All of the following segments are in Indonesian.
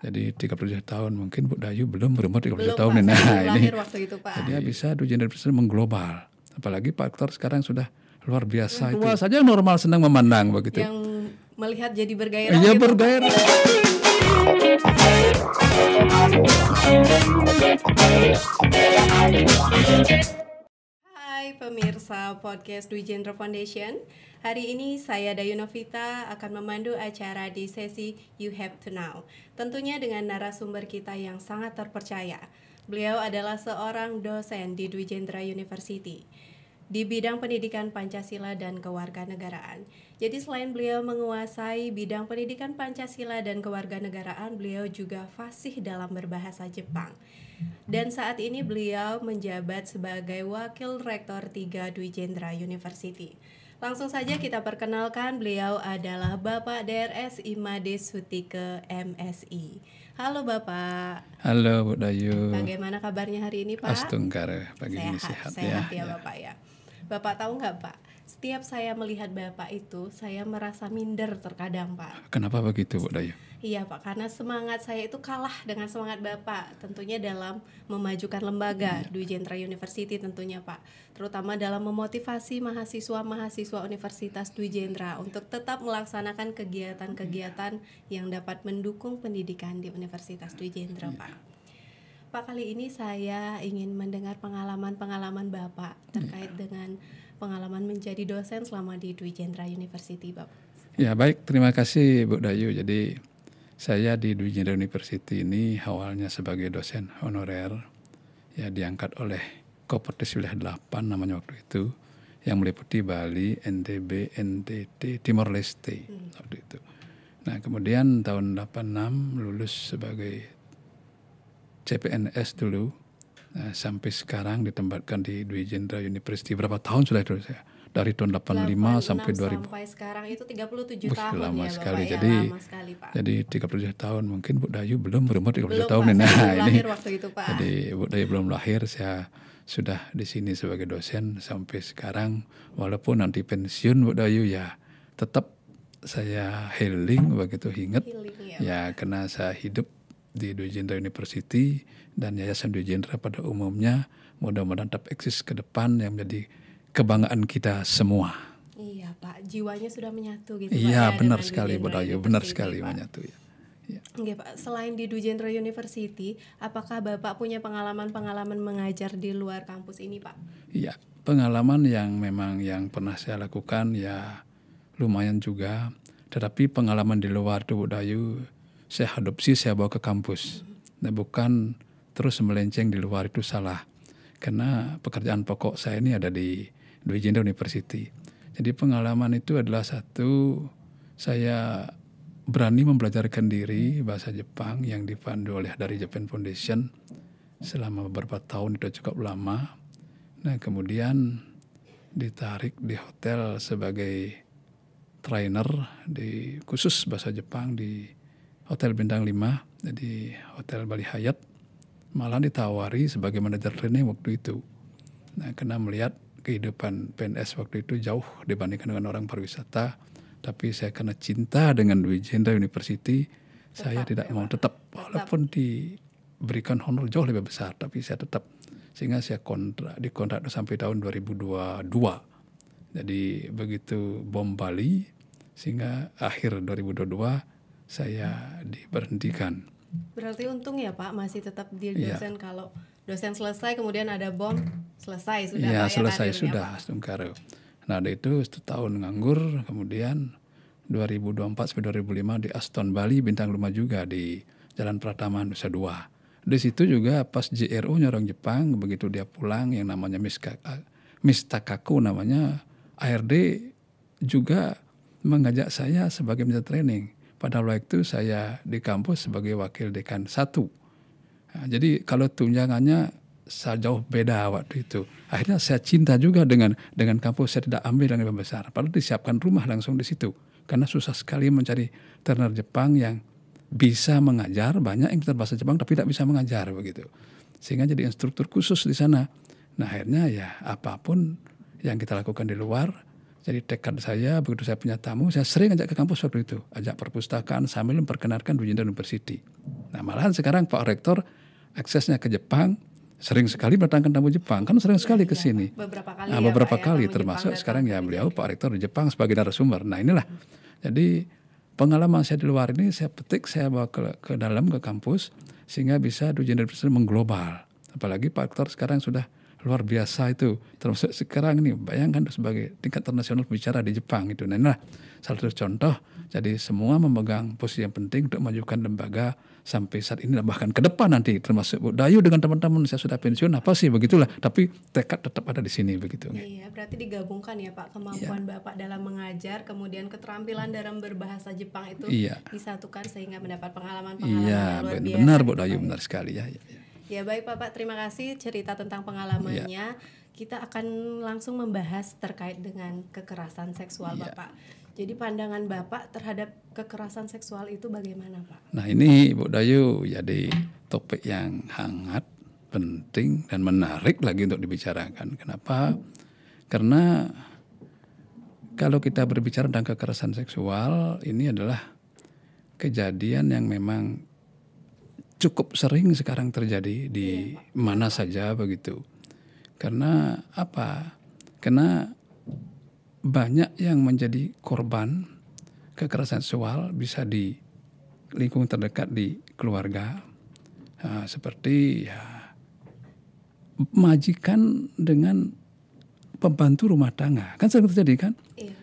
Jadi 37 tahun, mungkin Bu Dayu belum berumur 37 Belum tahun. Pak, Nah, saya belum ini lahir waktu itu Pak. jadi bisa Dwi Jenderal University mengglobal. Apalagi Pak Aktor sekarang sudah luar biasa. Semua saja normal senang memandang begitu. Yang melihat jadi bergairah. Iya gitu, bergairah. Hai pemirsa podcast Dwi Jenderal Foundation. Hari ini saya Dayu Novita akan memandu acara di sesi You Have to Know. Tentunya dengan narasumber kita yang sangat terpercaya. Beliau adalah seorang dosen di Dwi Jenderal University di bidang pendidikan Pancasila dan kewarganegaraan. Jadi selain beliau menguasai bidang pendidikan Pancasila dan kewarganegaraan, beliau juga fasih dalam berbahasa Jepang. Dan saat ini beliau menjabat sebagai Wakil Rektor 3 Dwi Jenderal University. Langsung saja kita perkenalkan, beliau adalah Bapak DRS Imade Sutike MSI. Halo Bapak. Halo Bu Dayu. Bagaimana kabarnya hari ini Pak? Astungkar, pagi ini sehat ya. Bapak ya. Bapak tahu nggak Pak? Setiap saya melihat Bapak itu, saya merasa minder terkadang Pak. Kenapa begitu Bu Dayu? Iya Pak, karena semangat saya itu kalah dengan semangat Bapak. Tentunya dalam memajukan lembaga Dwi Jenderal University tentunya Pak. Terutama dalam memotivasi mahasiswa-mahasiswa Universitas Dwi Jenderal untuk tetap melaksanakan kegiatan-kegiatan yang dapat mendukung pendidikan di Universitas Dwi Jenderal Pak. Pak, kali ini saya ingin mendengar pengalaman-pengalaman Bapak terkait dengan pengalaman menjadi dosen selama di Dwi Jenderal University Bapak. Ya baik, terima kasih Bu Dayu. Jadi saya di Dwi Jenderal University ini awalnya sebagai dosen honorer, ya diangkat oleh Kopertis Wilayah 8 namanya waktu itu, yang meliputi Bali, NTB, NTT, Timor Leste waktu itu. Nah kemudian tahun 86 lulus sebagai CPNS dulu, sampai sekarang ditempatkan di Dwi Jenderal University. Berapa tahun sudah itu saya? Dari tahun 85 sampai 2000. Sampai sekarang itu 37 tahun lama ya sekali. Bapak Jadi, ya, lama sekali Pak. Jadi 37 tahun, mungkin Bu Dayu belum berumur 37 Belum, tahun. Pak, Nah, saya belum ini lahir waktu itu Pak. Jadi Bu Dayu belum lahir, saya sudah di sini sebagai dosen sampai sekarang. Walaupun nanti pensiun Bu Dayu ya tetap saya healing begitu ingat. Ya karena saya hidup di Dwi Jenderal University dan Yayasan Dwi Jenderal pada umumnya, mudah-mudahan tetap eksis ke depan yang menjadi kebanggaan kita semua. Iya Pak, jiwanya sudah menyatu gitu Iya, Pak. benar sekali Bu Dayu, benar sekali Pak. menyatu ya. Ya. Oke Pak, selain di Dwi Jenderal University, apakah Bapak punya pengalaman-pengalaman mengajar di luar kampus ini Pak? Iya, pengalaman yang memang yang pernah saya lakukan ya lumayan juga. Tetapi pengalaman di luar itu Bu Dayu, saya adopsi, saya bawa ke kampus. Nah, bukan terus melenceng di luar, itu salah. Karena pekerjaan pokok saya ini ada di Dwi Jenderal University. Jadi pengalaman itu adalah satu, saya berani membelajarkan diri bahasa Jepang yang dipandu oleh dari Japan Foundation selama beberapa tahun, itu cukup lama. Nah kemudian ditarik di hotel sebagai trainer di khusus bahasa Jepang di Hotel Bintang 5, jadi Hotel Bali Hyatt. Malah ditawari sebagai manajer training waktu itu. Nah, karena melihat kehidupan PNS waktu itu jauh dibandingkan dengan orang pariwisata, tapi saya karena cinta dengan Dwi Jenderal University, saya tidak mau tetap, walaupun diberikan honor jauh lebih besar, tapi saya tetap, sehingga saya dikontrak sampai tahun 2022. Jadi begitu bom Bali, sehingga akhir 2022 saya diberhentikan. Berarti untung ya Pak masih tetap di dosen. Kalau dosen selesai kemudian ada bom, selesai sudah. Iya selesai karirnya, sudah Astungkar. Nah ada itu setahun nganggur, kemudian 2024 sampai 2005 di Aston Bali Bintang 5 juga di Jalan Pratama Nusa Dua. Di situ juga pas JRO-nya orang Jepang, begitu dia pulang yang namanya Mistakaku namanya, ARD juga mengajak saya sebagai manajer training. Pada waktu itu saya di kampus sebagai wakil dekan 1. Nah, jadi kalau tunjangannya jauh beda waktu itu. Akhirnya saya cinta juga dengan kampus, saya tidak ambil yang lebih besar. Padahal disiapkan rumah langsung di situ. Karena susah sekali mencari trainer Jepang yang bisa mengajar, banyak yang bisa bahasa Jepang tapi tidak bisa mengajar begitu. Sehingga jadi instruktur khusus di sana. Nah akhirnya ya apapun yang kita lakukan di luar, jadi tekad saya, begitu saya punya tamu, saya sering ajak ke kampus waktu itu. Ajak perpustakaan sambil memperkenalkan Dwi Jenderal University. Nah malahan sekarang Pak Rektor aksesnya ke Jepang, sering sekali mendatangkan tamu Jepang, kan sering sekali ke sini. Beberapa kali Nah, ya, beberapa Pak, ya, kali tamu termasuk Jepang sekarang ya datang. beliau Pak Rektor di Jepang sebagai narasumber. Nah inilah, jadi pengalaman saya di luar ini saya petik, saya bawa ke dalam, ke kampus, sehingga bisa Dwi Jenderal mengglobal. Apalagi Pak Rektor sekarang sudah luar biasa itu, termasuk sekarang ini bayangkan sebagai tingkat internasional bicara di Jepang itu. Nah salah satu contoh, jadi semua memegang posisi yang penting untuk memajukan lembaga sampai saat ini, bahkan ke depan nanti, termasuk Bu Dayu dengan teman-teman, saya sudah pensiun apa sih begitulah, tapi tekad tetap ada di sini begitu. Iya, berarti digabungkan ya Pak, kemampuan Bapak dalam mengajar, kemudian keterampilan dalam berbahasa Jepang itu disatukan sehingga mendapat pengalaman-pengalaman yang luar biasa. Benar Bu Dayu, benar sekali ya. Ya baik Bapak, terima kasih cerita tentang pengalamannya. Kita akan langsung membahas terkait dengan kekerasan seksual Bapak. Jadi pandangan Bapak terhadap kekerasan seksual itu bagaimana Pak? Nah ini Bu Dayu jadi topik yang hangat, penting dan menarik lagi untuk dibicarakan. Kenapa? Karena kalau kita berbicara tentang kekerasan seksual, ini adalah kejadian yang memang cukup sering sekarang terjadi di mana saja begitu. Karena apa? Karena banyak yang menjadi korban kekerasan seksual bisa di lingkungan terdekat di keluarga, seperti majikan dengan pembantu rumah tangga, kan sering terjadi kan?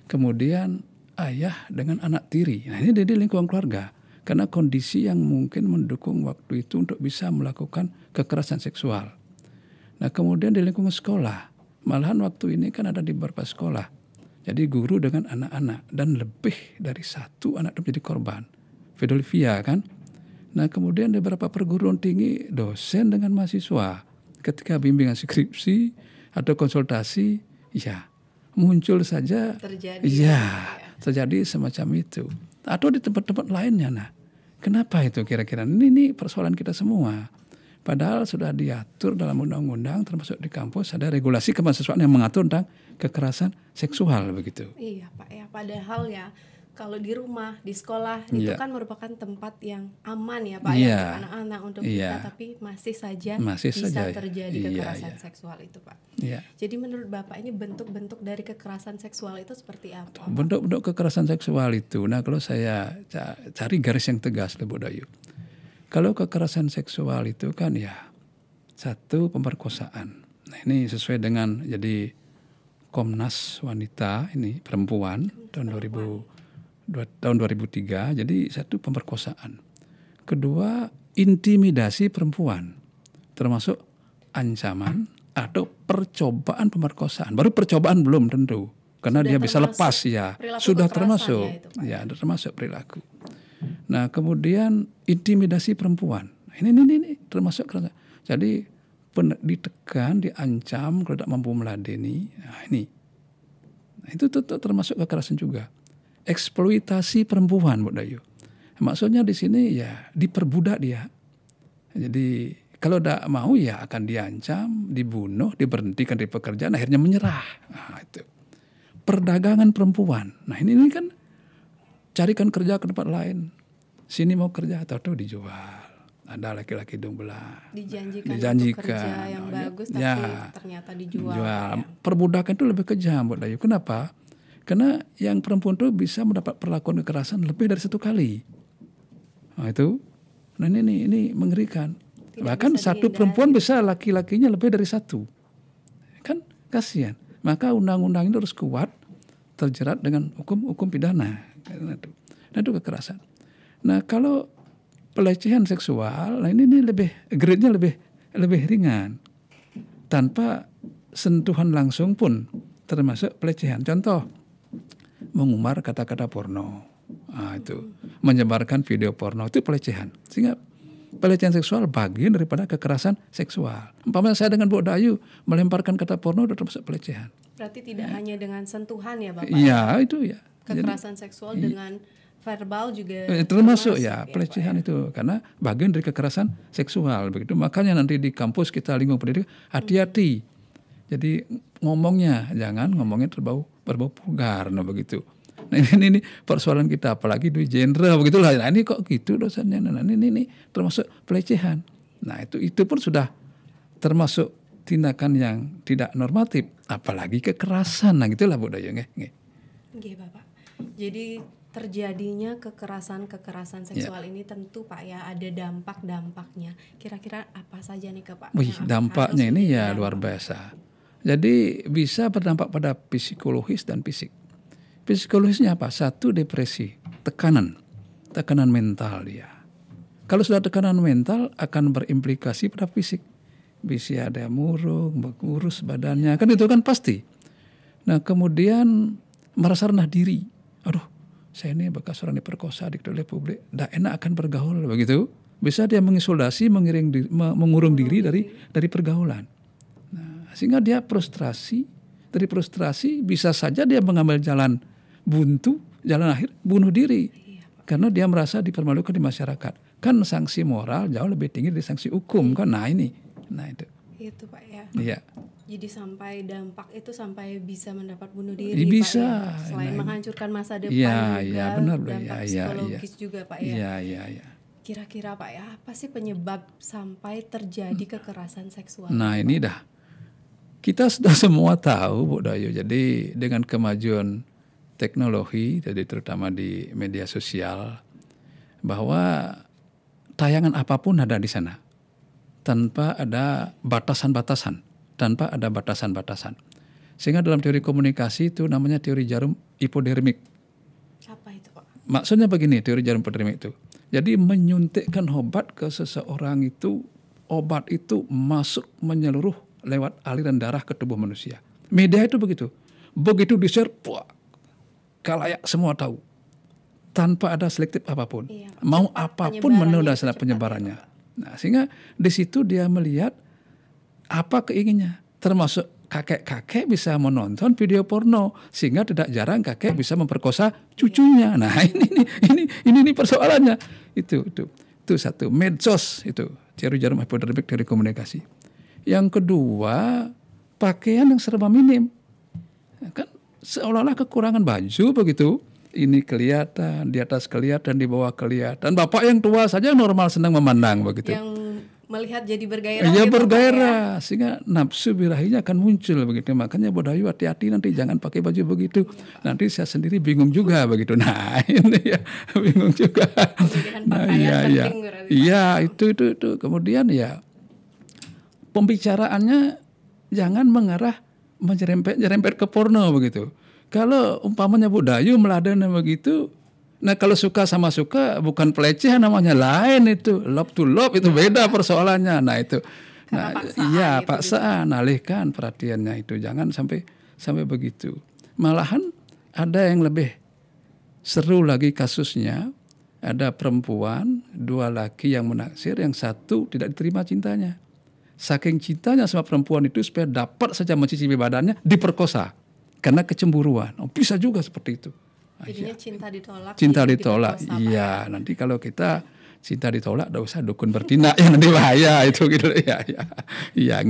Kemudian ayah dengan anak tiri. Nah ini di lingkungan keluarga. Karena kondisi yang mungkin mendukung waktu itu untuk bisa melakukan kekerasan seksual. Nah kemudian di lingkungan sekolah, malahan waktu ini kan ada di beberapa sekolah. Jadi guru dengan anak-anak dan lebih dari satu anak itu menjadi korban. Pedofili kan. Nah kemudian di beberapa perguruan tinggi, dosen dengan mahasiswa ketika bimbingan skripsi atau konsultasi, muncul saja terjadi semacam itu. Atau di tempat-tempat lainnya. Nah, kenapa itu kira-kira? Ini persoalan kita semua. Padahal sudah diatur dalam undang-undang, termasuk di kampus ada regulasi kemahasiswaan yang mengatur tentang kekerasan seksual begitu. Iya Pak ya, padahal ya kalau di rumah, di sekolah itu kan merupakan tempat yang aman ya Pak ya untuk anak-anak, untuk kita, tapi masih saja bisa terjadi kekerasan seksual itu Pak. Jadi menurut Bapak ini bentuk-bentuk dari kekerasan seksual itu seperti apa? Bentuk-bentuk kekerasan seksual itu, nah kalau saya cari garis yang tegas Bu Dayu. Kalau kekerasan seksual itu kan satu pemerkosaan. Nah ini sesuai dengan jadi Komnas Wanita ini perempuan tahun 2003, jadi satu pemerkosaan. Kedua, intimidasi perempuan, termasuk ancaman atau percobaan pemerkosaan. Baru percobaan belum tentu, karena dia bisa lepas sudah termasuk termasuk perilaku. Nah kemudian intimidasi perempuan, ini termasuk. Jadi ditekan, diancam kalau tidak mampu meladeni. Nah itu termasuk kekerasan juga. Eksploitasi perempuan Bu Dayu. Maksudnya di sini diperbudak dia. Jadi kalau tidak mau akan diancam, dibunuh, diberhentikan dari pekerjaan, akhirnya menyerah. Nah, itu. Perdagangan perempuan. Nah ini kan carikan kerja ke tempat lain. Sini mau kerja atau dijual. Ada laki-laki hidung belah. Dijanjikan kerja yang bagus tapi ternyata dijual. Perbudakan itu lebih kejam Bu Dayu. Kenapa? Karena yang perempuan itu bisa mendapat perlakuan kekerasan lebih dari satu kali. Nah itu. Nah ini mengerikan. Bahkan satu perempuan bisa laki-lakinya lebih dari satu. Kan kasihan. Maka undang-undang ini harus kuat, terjerat dengan hukum pidana. Nah itu kekerasan. Nah kalau pelecehan seksual, nah ini lebih grade-nya lebih ringan. Tanpa sentuhan langsung pun termasuk pelecehan. Contoh, mengumbar kata-kata porno. Nah, itu menyebarkan video porno itu pelecehan. Sehingga pelecehan seksual bagian daripada kekerasan seksual. Umpamanya saya dengan Bu Dayu melemparkan kata porno itu termasuk pelecehan. Berarti tidak hanya dengan sentuhan ya Bapak? Itu Kekerasan seksual dengan verbal juga termasuk pelecehan itu, karena bagian dari kekerasan seksual begitu. Makanya nanti di kampus kita lingkungan pendidikan hati-hati. Jadi ngomongnya jangan ngomongnya berbau vulgar begitu. Nah, ini persoalan kita, apalagi Dwi Jendra begitulah. Nah, ini kok gitu dosennya. Nah, ini termasuk pelecehan. Nah, itu pun sudah termasuk tindakan yang tidak normatif, apalagi kekerasan. Nah, gitulah Bu Dayu nggih. Nggih, Bapak. Jadi terjadinya kekerasan seksual ini tentu Pak ya ada dampak-dampaknya. Kira-kira apa saja nih Pak? Wih, dampaknya ini ya luar biasa. Jadi bisa berdampak pada psikologis dan fisik. Psikologisnya apa? Satu, depresi, tekanan mental dia. Kalau sudah tekanan mental akan berimplikasi pada fisik. Bisa ada murung, kurus badannya, kan itu kan pasti. Nah, kemudian merasa rendah diri. Aduh, saya ini bekas orang diperkosa, dikit oleh publik, tidak enak akan bergaul begitu. Bisa dia mengisolasi, mengurung diri dari pergaulan. Nah, sehingga dia frustrasi. Dari frustrasi bisa saja dia mengambil jalan buntu, jalan akhir bunuh diri. Karena dia merasa dipermalukan di masyarakat. Kan sanksi moral jauh lebih tinggi dari sanksi hukum kan. Nah itu. Itu Pak ya. Iya. Jadi sampai dampak itu sampai bisa mendapat bunuh diri bisa, Pak ya. Selain menghancurkan masa depan juga benar, dampak psikologis juga Pak ya. Iya. Kira-kira Pak ya, apa sih penyebab sampai terjadi kekerasan seksual? Nah, ini dah. Kita sudah semua tahu Bu Dayu. Jadi dengan kemajuan teknologi, jadi terutama di media sosial, bahwa tayangan apapun ada di sana. Tanpa ada batasan-batasan. Sehingga dalam teori komunikasi itu namanya teori jarum hipodermik. Apa itu Pak? Maksudnya begini, teori jarum hipodermik itu. Jadi menyuntikkan obat ke seseorang itu, obat itu masuk menyeluruh lewat aliran darah ke tubuh manusia. Media itu begitu. Begitu di-share, kalayak semua tahu. Tanpa ada selektif apapun. Iya, mau apapun menunda penyebarannya. Nah, sehingga di situ dia melihat apa keinginannya. Termasuk kakek-kakek bisa menonton video porno, sehingga tidak jarang kakek bisa memperkosa cucunya. Nah, ini persoalannya. Itu satu. Medsos itu teori jarum hipodermik, teori komunikasi. Yang kedua, pakaian yang serba minim. Kan seolah-olah kekurangan baju begitu. Ini kelihatan, di atas kelihatan, di bawah kelihatan. Bapak yang tua saja normal senang memandang begitu. Yang melihat jadi bergairah. Iya, bergairah, sehingga nafsu birahinya akan muncul begitu. Makanya Bu Dayu hati-hati nanti jangan pakai baju begitu. Nanti saya sendiri bingung juga begitu. Nah, ini ya bingung juga. Nah, iya, itu. Kemudian ya pembicaraannya jangan mengarah menyerempet ke porno begitu. Kalau umpamanya Bu Dayu meladeni begitu, nah kalau suka sama suka bukan pelecehan namanya, lain itu. Love to love itu beda persoalannya. Nah itu. Nah, iya, paksaan, alihkan perhatiannya itu. Jangan sampai begitu. Malahan ada yang lebih seru lagi kasusnya. Ada perempuan, 2 laki yang menaksir, yang satu tidak diterima cintanya. Saking cintanya sama perempuan itu supaya dapat saja mencicipi badannya, diperkosa. Karena kecemburuan. Bisa juga seperti itu. Jadinya cinta ditolak. Cinta ditolak. Iya, nanti kalau kita cinta ditolak, tidak usah dukun bertindak ya, nanti bahaya itu gitu. Iya.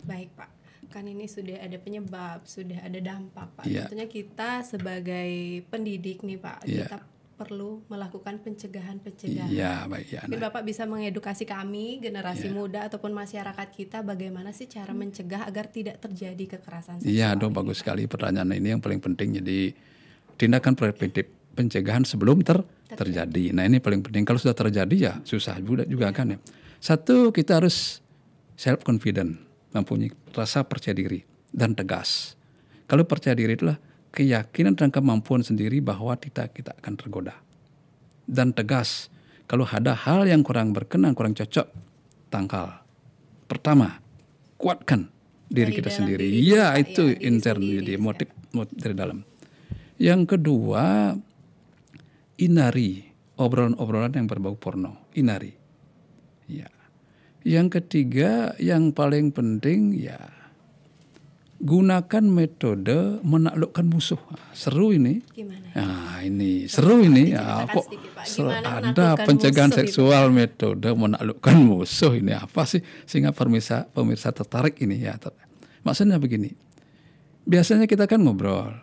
Baik Pak, kan ini sudah ada penyebab, sudah ada dampak Pak. Ya. Tentunya kita sebagai pendidik nih Pak, kita perlu melakukan pencegahan. Iya, baik ya. Mungkin Bapak bisa mengedukasi kami, generasi muda ataupun masyarakat kita, bagaimana sih cara mencegah agar tidak terjadi kekerasan seksual. Iya, bagus sekali pertanyaan ini, yang paling penting. Jadi tindakan preventif, pencegahan sebelum terjadi. Nah, ini paling penting. Kalau sudah terjadi ya susah juga kan ya. Satu, kita harus self confident, mempunyai rasa percaya diri dan tegas. Kalau percaya diri itulah keyakinan dan kemampuan sendiri bahwa kita akan tergoda. Dan tegas. Kalau ada hal yang kurang berkenan, kurang cocok, tangkal. Pertama, kuatkan diri kita sendiri. Iya, itu intern, jadi motif dari dalam. Yang kedua, hindari obrolan-obrolan yang berbau porno. Hindari. Ya. Yang ketiga, yang paling penting ya, gunakan metode menaklukkan musuh. Seru ini. Gimana? Nah, ini seru ini. Ya, kok ada pencegahan seksual metode menaklukkan musuh ini apa sih? Sehingga pemirsa tertarik ini ya. Maksudnya begini. Biasanya kita kan ngobrol.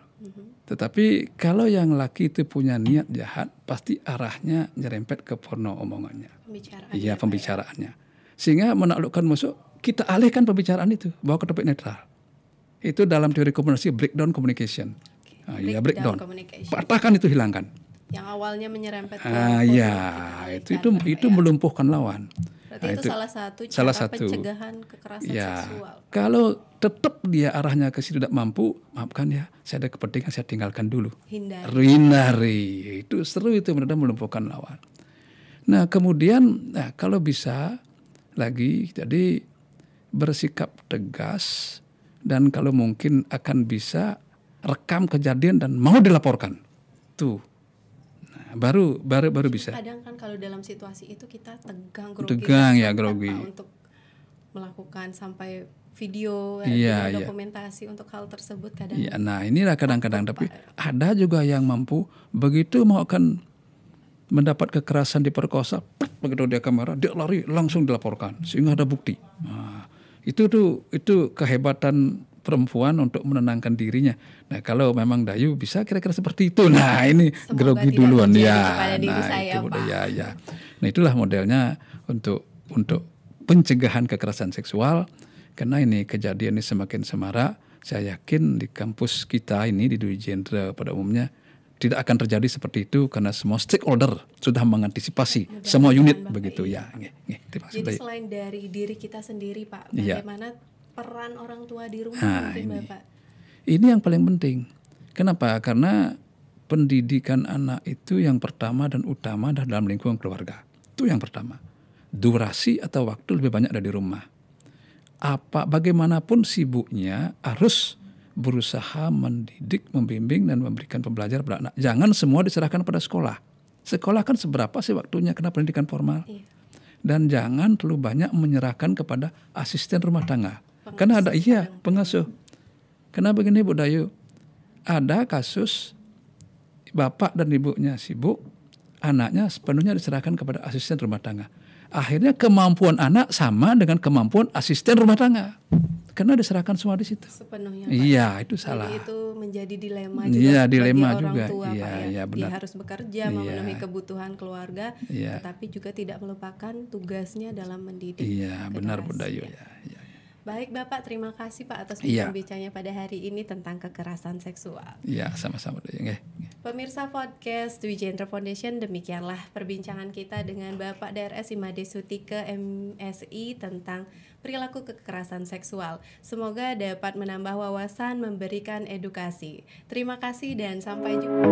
Tetapi kalau yang laki itu punya niat jahat, pasti arahnya nyerempet ke porno omongannya. Pembicaraan. Iya, pembicaraannya. Sehingga menaklukkan musuh, kita alihkan pembicaraan itu, bawa ke topik netral. Itu dalam teori komunikasi breakdown communication. Iya, breakdown. Patahkan itu, hilangkan. Yang awalnya menyerempet ke ya, itu melumpuhkan lawan. Berarti itu salah satu cara pencegahan kekerasan seksual. Kalau tetap dia arahnya ke situ tidak mampu, maafkan ya, saya ada kepentingan, saya tinggalkan dulu. Hindari. Itu seru, itu benar-benar melumpuhkan lawan. Nah kemudian, kalau bisa lagi, jadi bersikap tegas, dan kalau mungkin akan bisa rekam kejadian dan mau dilaporkan. Tuh. Baru bisa. Kadang kan kalau dalam situasi itu kita tegang grogi untuk melakukan sampai video, dokumentasi untuk hal tersebut kadang. Iya, nah inilah kadang-kadang. Tapi ada juga yang mampu begitu mau akan mendapat kekerasan, diperkosa, begitu dia kamera, dia lari langsung dilaporkan sehingga ada bukti. Nah, itu kehebatan perempuan untuk menenangkan dirinya. Nah kalau memang Dayu bisa kira-kira seperti itu. Nah ini grogi duluan ya. Nah itulah modelnya untuk pencegahan kekerasan seksual. Karena ini kejadian ini semakin semarak. Saya yakin di kampus kita ini di Dwi Jendra pada umumnya tidak akan terjadi seperti itu karena semua stakeholder sudah mengantisipasi, semua unit begitu ya. Jadi selain dari diri kita sendiri Pak, bagaimana peran orang tua di rumah mungkin Bapak? Ini yang paling penting. Kenapa? Karena pendidikan anak itu yang pertama dan utama adalah dalam lingkungan keluarga. Itu yang pertama. Durasi atau waktu lebih banyak ada di rumah. Bagaimanapun sibuknya harus berusaha mendidik, membimbing dan memberikan pembelajaran pada anak. Jangan semua diserahkan pada sekolah. Sekolah kan seberapa sih waktunya kena pendidikan formal? Iya. Dan jangan terlalu banyak menyerahkan kepada asisten rumah tangga. Karena ada pengasuh. Karena begini Bu Dayu, ada kasus bapak dan ibunya sibuk, anaknya sepenuhnya diserahkan kepada asisten rumah tangga. Akhirnya kemampuan anak sama dengan kemampuan asisten rumah tangga. Karena diserahkan semua di situ. Sepenuhnya. Iya, itu salah. Jadi itu menjadi dilema juga. Iya, dilema juga. Orang tua, iya, benar. Dia harus bekerja, memenuhi kebutuhan keluarga, tetapi juga tidak melupakan tugasnya dalam mendidik. Iya, benar Bu Dayu ya. Baik Bapak, terima kasih Pak atas bincang-bincangnya pada hari ini tentang kekerasan seksual. Iya, sama-sama. Pemirsa podcast Dwi Jendra Foundation, demikianlah perbincangan kita dengan Bapak DRS Imade Sutike MSI tentang perilaku kekerasan seksual. Semoga dapat menambah wawasan, memberikan edukasi. Terima kasih dan sampai jumpa.